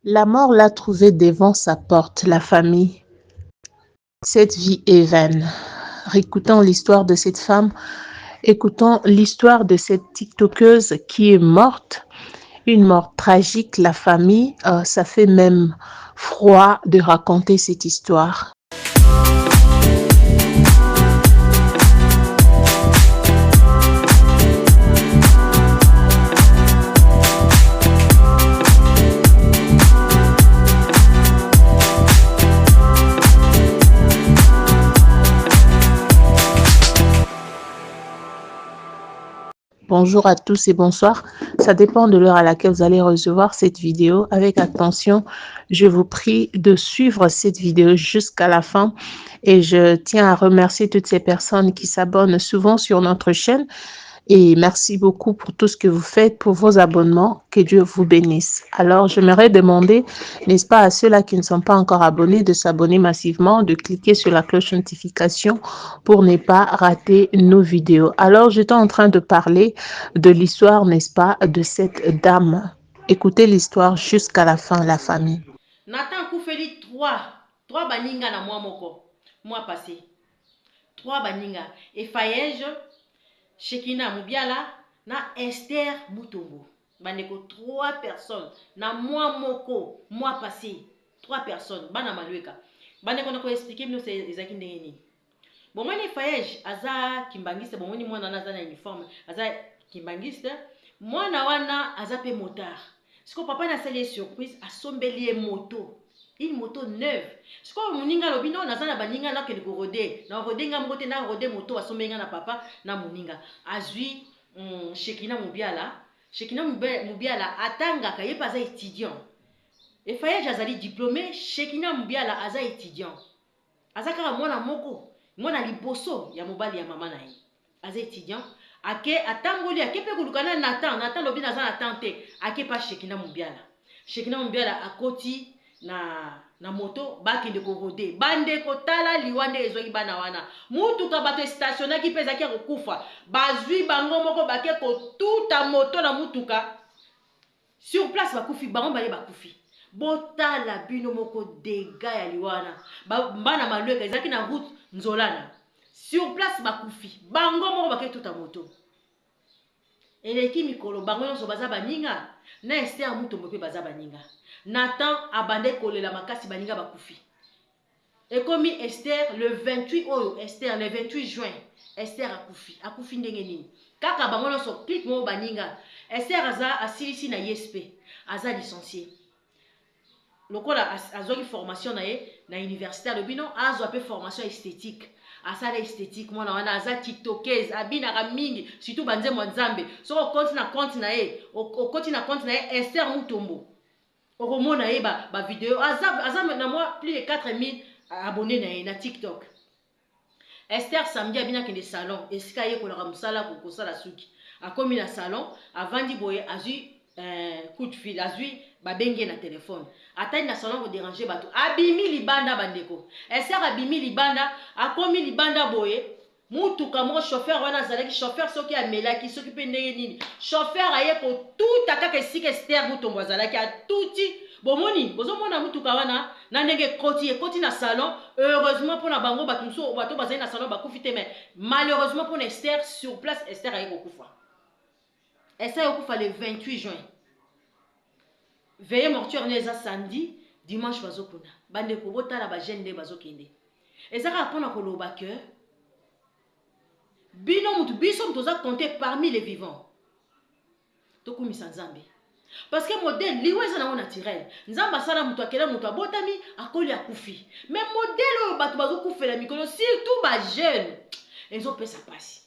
La mort l'a trouvé devant sa porte, la famille. Cette vie est vaine. Récoutons l'histoire de cette femme, écoutons l'histoire de cette TikTokeuse qui est morte, une mort tragique. La famille, ça fait même froid de raconter cette histoire. Bonjour à tous et bonsoir. Ça dépend de l'heure à laquelle vous allez recevoir cette vidéo. Avec attention, je vous prie de suivre cette vidéo jusqu'à la fin. Et je tiens à remercier toutes ces personnes qui s'abonnent souvent sur notre chaîne. Et merci beaucoup pour tout ce que vous faites, pour vos abonnements. Que Dieu vous bénisse. Alors, j'aimerais demander, n'est-ce pas, à ceux-là qui ne sont pas encore abonnés, de s'abonner massivement, de cliquer sur la cloche notification pour ne pas rater nos vidéos. Alors, j'étais en train de parler de l'histoire, n'est-ce pas, de cette dame. Écoutez l'histoire jusqu'à la fin, la famille. Nathan Koufeli 3 baninga na mois passé. 3 baninga. Et Fayej, Shekina Moubiala, na Esther Moutombo. Bandeko 3 personnes. Na mois passé. 3 personnes. Bana malueka. Bandeko na ko expliquer mino c'est ezaki ndenge nini. Bon mwani Fayej aza kimbangiste, bon mwani mwana na na uniforme, aza kimbangiste. Mwana wana aza pe motard. Siko papa na sali surprise asombeli moto. Une moto neuve. Siko muninga lobino nazana baninga na kele rode. Na rodenga mbote na rode moto asombenga na papa na muninga. Azui Shekina Moubiala. Shekina Moubiala atanga ka yepa za étudiant. Et Fayej azali diplômé, Shekina Moubiala aza étudiant. Azaka mwana moko, mwana liboso ya mobali ya mama na ye. Aza étudiant. Ake atangoli ake pe kulukana Nathan lobi naza na tante ake pa Shekina Moubiala akoti na moto bakende ko rode bande ko tala liwande ezoki bana wana mutuka bato stationnaki peza ki kokufa bazwi bango moko bake ko tuta moto na mutuka sur place bakufi bango bale bakufi botala bino moko dega ya liwana bana malweka ezaki na route nzolana sur place bakufi bango moko bake tuta moto eleki mikolo bango nyonso baza baninga na Esther Moutombo pe baza baninga. Nathan abande kolela makasi baninga bakufi. Ekomi Esther le 28 oyo Esther le 28 juin Esther akufi ndenge nini. Kaka bango nyonso clique mo baninga. Esther aza asilisi na ISP, aza licencié. Lokola azoki formation na ye na université lobino azwa pe formation esthétique. Asala esthétique mwana wana aza tiktokese abinaka mingi surtout banze mwanzambe so okoti na compte na ye Esther Moutombo okomona ye ba vidéo aza na moi plus de 4000 abonnés na ye na TikTok. Esther samedi abinaki de salon esika ye kolaka musala kokosala suki akomi na salon avandi boye azui coup de fil azui babenge na téléphone atali na salon ko déranger bato abimi libanda bandeko. Esther abimi libanda akomi libanda boye mutuka mo chauffeur wana azalaki chauffeur soki amelaki soki pe ndenge nini chauffeur aye ko tuta kaka esika Esther Moutombo azalaki atuti bomoni bozomona mutuka wana na ndenge koti na salon. Heureusement pour na bango bato bazali na salon bakufi te, mais malheureusement pour Esther sur place Esther aye kokufa. Esther aye kokufa le 28 juin. Veillée mortuaire neza samedi, dimanche bazokuna. Bande ko botala ba jeune de bazokende. Ezaka pona koloba que bino mutu biso mtoza compter parmi les vivants. Tokumisa Nzambe. Parce que modèle liweza na naturel. Nzamba sala mutu akela mutu abotami akoli akufi. Mais modèle oyo bato bazokufela mikolo surtout ba jeune. Ezo pesa pasi.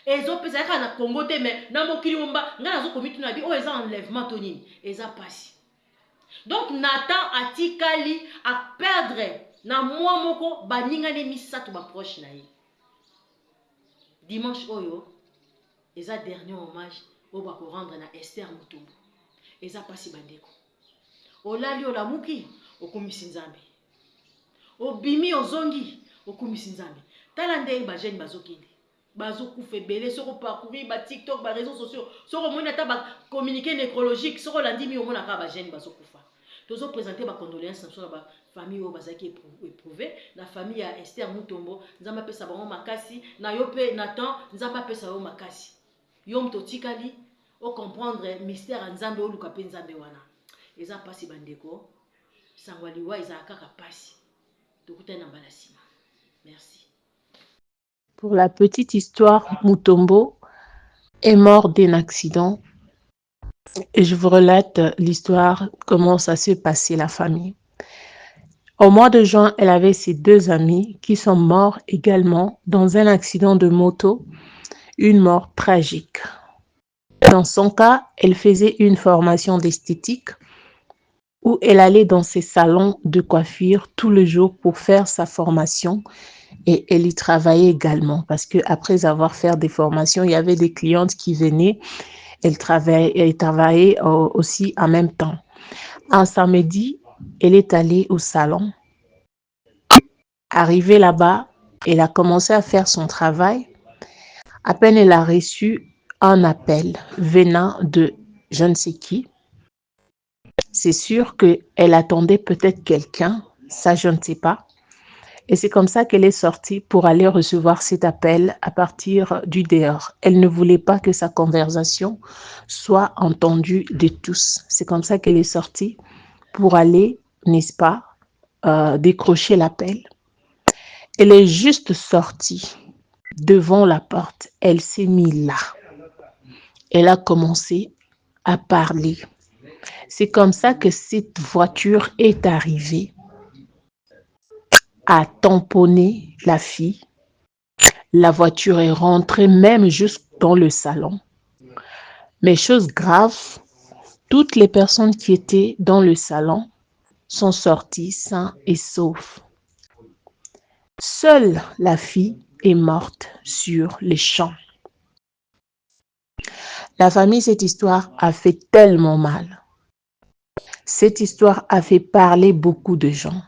Ezo pesa ka na Congo te mais na mokili momba nga nazo komitu na bi o eza enlèvement tonini. Eza pasi. Donc Nathan atikali a perdre na mwa moko baninga ne misato ba proche na ye. Dimanche oyo eza dernier hommage o ba ko rendre na Esther Moutombo. Eza pasi bandeko. Olali olamuki okomisi Nzambe. Obimi ozongi okomisi Nzambe. Tala ndenge ba jeune bazokende. Bazokufa ebele soko parcourir ba TikTok ba réseaux sociaux soko mona ta ba communiquer nécrologique soko landimi omona ka ba jeune bazokufa. Tous présenter ma condoléance sur la famille au bazaki éprouvé, la famille à Esther Mutombo, nzamba pesa bango makasi, na yo pe Nathan, nzamba pesa yo makasi. Yom totikali o comprendre mystère nzambe o luka pe nzambe wana. Eza pasi bandeko, sangwaliwa eza kaka pasi. Tokutana na balasima. Merci. Pour la petite histoire, Mutombo est mort d'un accident. Et je vous relate l'histoire, comment ça s'est passé, la famille. Au mois de juin, elle avait ses 2 amis qui sont morts également dans un accident de moto, une mort tragique. Dans son cas, elle faisait une formation d'esthétique où elle allait dans ses salons de coiffure tous les jours pour faire sa formation et elle y travaillait également parce qu'après avoir fait des formations, il y avait des clientes qui venaient, elle travaillait aussi en même temps. Un samedi, elle est allée au salon. Arrivée là-bas, elle a commencé à faire son travail. À peine elle a reçu un appel venant de je ne sais qui. C'est sûr qu'elle attendait peut-être quelqu'un, ça je ne sais pas. Et c'est comme ça qu'elle est sortie pour aller recevoir cet appel à partir du dehors. Elle ne voulait pas que sa conversation soit entendue de tous. C'est comme ça qu'elle est sortie pour aller, n'est-ce pas, décrocher l'appel. Elle est juste sortie devant la porte. Elle s'est mise là. Elle a commencé à parler. C'est comme ça que cette voiture est arrivée à tamponner la fille. La voiture est rentrée même jusque dans le salon. Mais chose grave, toutes les personnes qui étaient dans le salon sont sorties sains et saufs. Seule la fille est morte sur les champs. La famille, cette histoire a fait tellement mal. Cette histoire a fait parler beaucoup de gens.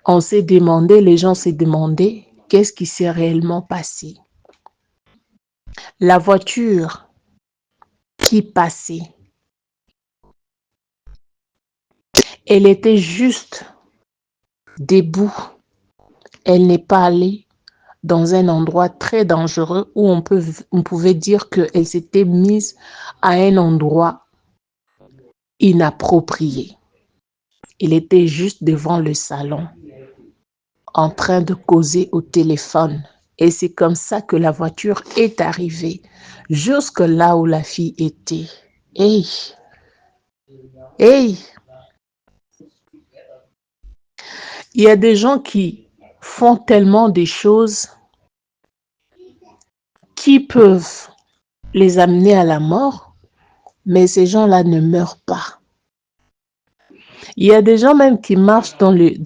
On s'est demandé, les gens s'est demandé, qu'est-ce qui s'est réellement passé? La voiture qui passait, elle était juste debout. Elle n'est pas allée dans un endroit très dangereux où on pouvait dire qu'elle s'était mise à un endroit inapproprié. Elle était juste devant le salon, en train de causer au téléphone. Et c'est comme ça que la voiture est arrivée, jusque là où la fille était. Hey! Hey! Il y a des gens qui font tellement des choses qui peuvent les amener à la mort, mais ces gens-là ne meurent pas. Il y a des gens même qui marchent dans le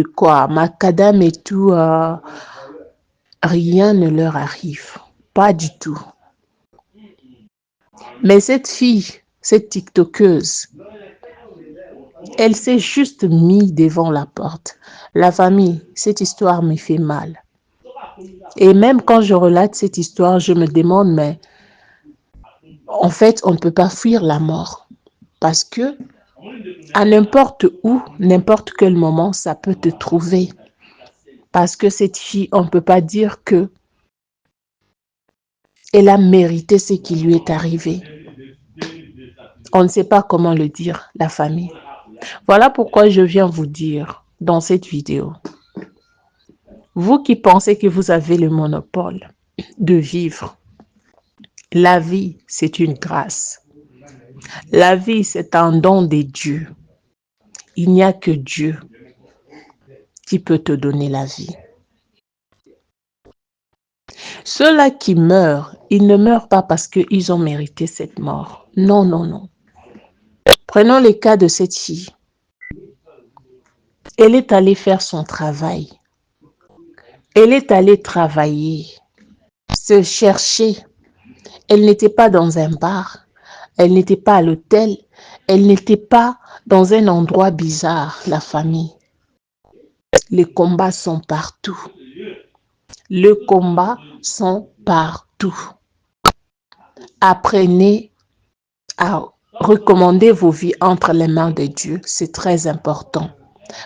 quoi, macadam et tout, rien ne leur arrive, pas du tout. Mais cette fille, cette tiktokeuse, elle s'est juste mise devant la porte. La famille, cette histoire me fait mal. Et même quand je relate cette histoire, je me demande, mais en fait, on ne peut pas fuir la mort. Parce que à n'importe où, n'importe quel moment, ça peut te trouver. Parce que cette fille, on ne peut pas dire que elle a mérité ce qui lui est arrivé. On ne sait pas comment le dire, la famille. Voilà pourquoi je viens vous dire dans cette vidéo. Vous qui pensez que vous avez le monopole de vivre, la vie, c'est une grâce. La vie, c'est un don de Dieu. Il n'y a que Dieu qui peut te donner la vie. Ceux-là qui meurent, ils ne meurent pas parce qu'ils ont mérité cette mort. Non, non, non. Prenons le cas de cette fille. Elle est allée faire son travail. Elle est allée travailler, se chercher. Elle n'était pas dans un bar. Elle n'était pas à l'hôtel. Elle n'était pas dans un endroit bizarre, la famille. Les combats sont partout. Les combats sont partout. Apprenez à recommandez vos vies entre les mains de Dieu. C'est très important.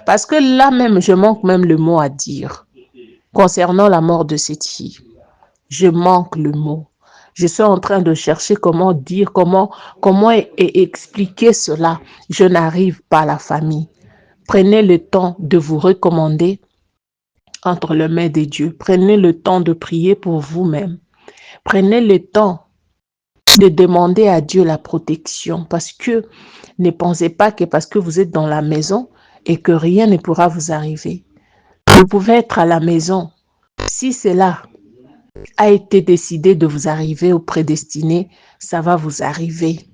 Parce que là même, je manque même le mot à dire concernant la mort de cette fille. Je manque le mot. Je suis en train de chercher comment dire, comment expliquer cela. Je n'arrive pas à la famille. Prenez le temps de vous recommander entre les mains de Dieu. Prenez le temps de prier pour vous-même. Prenez le temps de demander à Dieu la protection, parce que ne pensez pas que parce que vous êtes dans la maison et que rien ne pourra vous arriver. Vous pouvez être à la maison. Si cela a été décidé de vous arriver ou prédestiné, ça va vous arriver.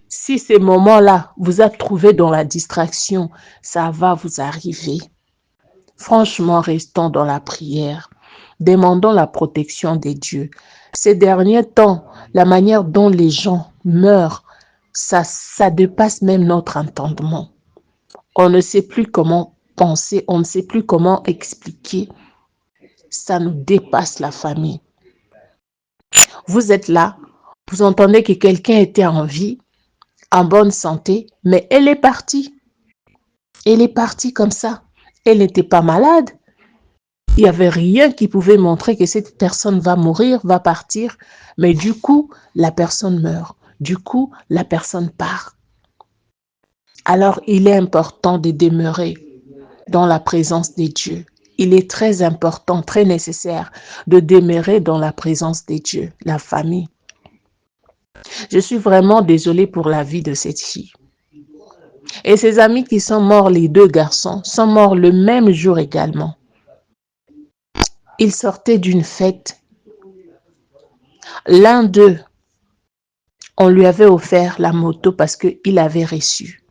Si ces moments-là vous a trouvé dans la distraction, ça va vous arriver. Franchement, restons dans la prière. Demandons la protection des dieux. Ces derniers temps, la manière dont les gens meurent, ça dépasse même notre entendement. On ne sait plus comment penser, on ne sait plus comment expliquer. Ça nous dépasse la famille. Vous êtes là, vous entendez que quelqu'un était en vie, en bonne santé, mais elle est partie. Elle est partie comme ça. Elle n'était pas malade. Il n'y avait rien qui pouvait montrer que cette personne va mourir, va partir. Mais du coup, la personne meurt. Du coup, la personne part. Alors, il est important de demeurer dans la présence des dieux. Il est très important, très nécessaire de demeurer dans la présence des dieux, la famille. Je suis vraiment désolée pour la vie de cette fille. Et ses amis qui sont morts, les deux garçons, sont morts le même jour également. Ils sortaient d'une fête. L'un d'eux, on lui avait offert la moto parce qu'il avait reçu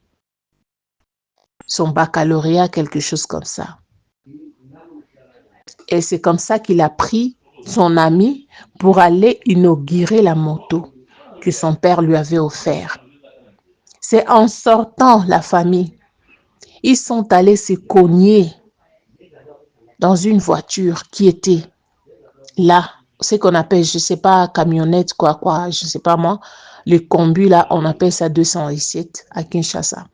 son baccalauréat, quelque chose comme ça. Et c'est comme ça qu'il a pris son ami pour aller inaugurer la moto que son père lui avait offert. C'est en sortant la famille, ils sont allés se cogner dans une voiture qui était là, ce qu'on appelle, je ne sais pas, camionnette, quoi, je ne sais pas moi, le combi là, on appelle ça 207 à Kinshasa.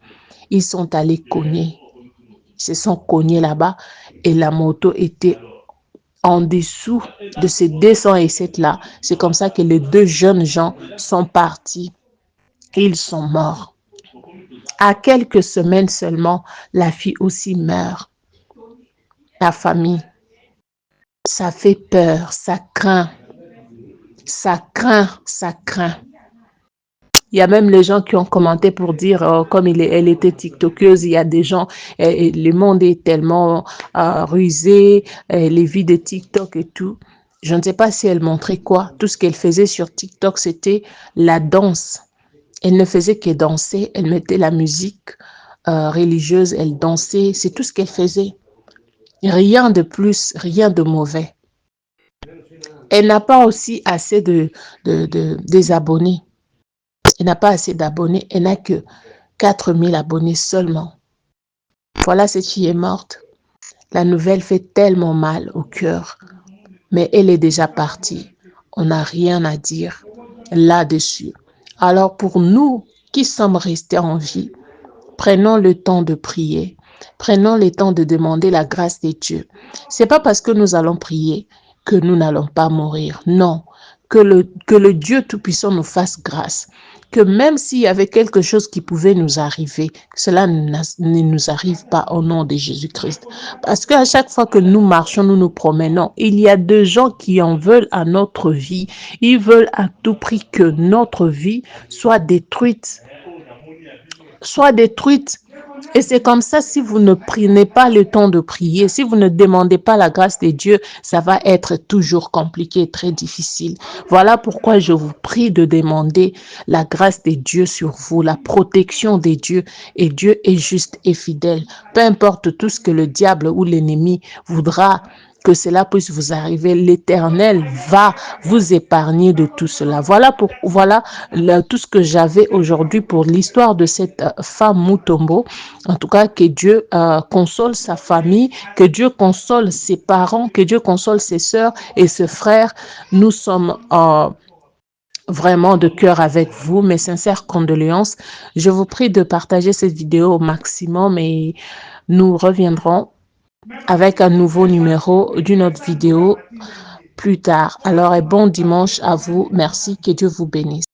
Ils sont allés cogner, ils se sont cognés là-bas et la moto était en dessous de ces 207 là. C'est comme ça que les deux jeunes gens sont partis et ils sont morts. À quelques semaines seulement, la fille aussi meurt. La famille, ça fait peur, ça craint. Ça craint, ça craint. Il y a même les gens qui ont commenté pour dire, comme elle était tiktokeuse, il y a des gens, le monde est tellement rusé, les vies de TikTok et tout. Je ne sais pas si elle montrait quoi. Tout ce qu'elle faisait sur TikTok, c'était la danse. Elle ne faisait que danser, elle mettait la musique religieuse, elle dansait, c'est tout ce qu'elle faisait. Rien de plus, rien de mauvais. Elle n'a pas aussi assez des abonnés. Elle n'a pas assez d'abonnés. Elle n'a que 4000 abonnés seulement. Voilà, cette fille est morte. La nouvelle fait tellement mal au cœur. Mais elle est déjà partie. On n'a rien à dire là-dessus. Alors pour nous qui sommes restés en vie, prenons le temps de prier. Prenons le temps de demander la grâce de Dieu. Ce n'est pas parce que nous allons prier que nous n'allons pas mourir. Non, que le Dieu Tout-Puissant nous fasse grâce. Que même s'il y avait quelque chose qui pouvait nous arriver, cela ne nous arrive pas au nom de Jésus-Christ. Parce qu'à chaque fois que nous marchons, nous nous promenons, il y a des gens qui en veulent à notre vie. Ils veulent à tout prix que notre vie soit détruite. Et c'est comme ça, si vous ne prenez pas le temps de prier, si vous ne demandez pas la grâce de Dieu, ça va être toujours compliqué, très difficile. Voilà pourquoi je vous prie de demander la grâce de Dieu sur vous, la protection de Dieu. Et Dieu est juste et fidèle. Peu importe tout ce que le diable ou l'ennemi voudra que cela puisse vous arriver, l'Éternel va vous épargner de tout cela. Voilà tout ce que j'avais aujourd'hui pour l'histoire de cette femme Mutombo. En tout cas, que Dieu console sa famille, que Dieu console ses parents, que Dieu console ses sœurs et ses frères. Nous sommes vraiment de cœur avec vous, mes sincères condoléances. Je vous prie de partager cette vidéo au maximum et nous reviendrons avec un nouveau numéro d'une autre vidéo plus tard. Alors, et bon dimanche à vous. Merci, que Dieu vous bénisse.